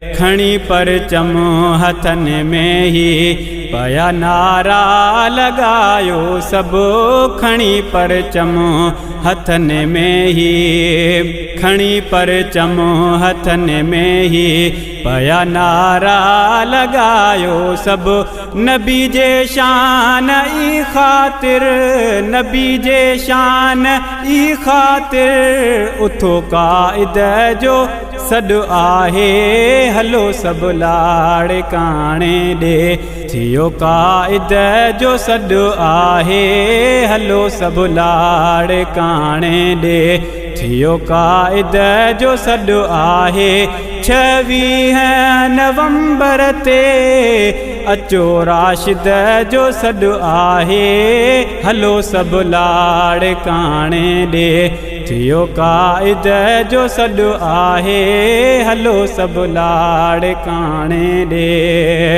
खणी परचम हथन में ही पया नारा लगायो सभु खणी परचम हथन में ही खणी परचम हथन में ही पया नारा लगायो सभु नबी जे शान ई खातिर नबी जे शान ई खातिर उथो काइद जो सॾु आहे हलो सभु लाड़ काणे ॾे थियो काइद जो सॾु आहे हलो सभु लाड़ काणे ॾे थियो काइद जो सॾु आहे 26 नवंबर ते अचो राशिद जो सॾु आहे हलो सभु लाड़ काणे ॾे थियो काइद जो सॾु आहे हलो सभु लाड़ काणे ॾे।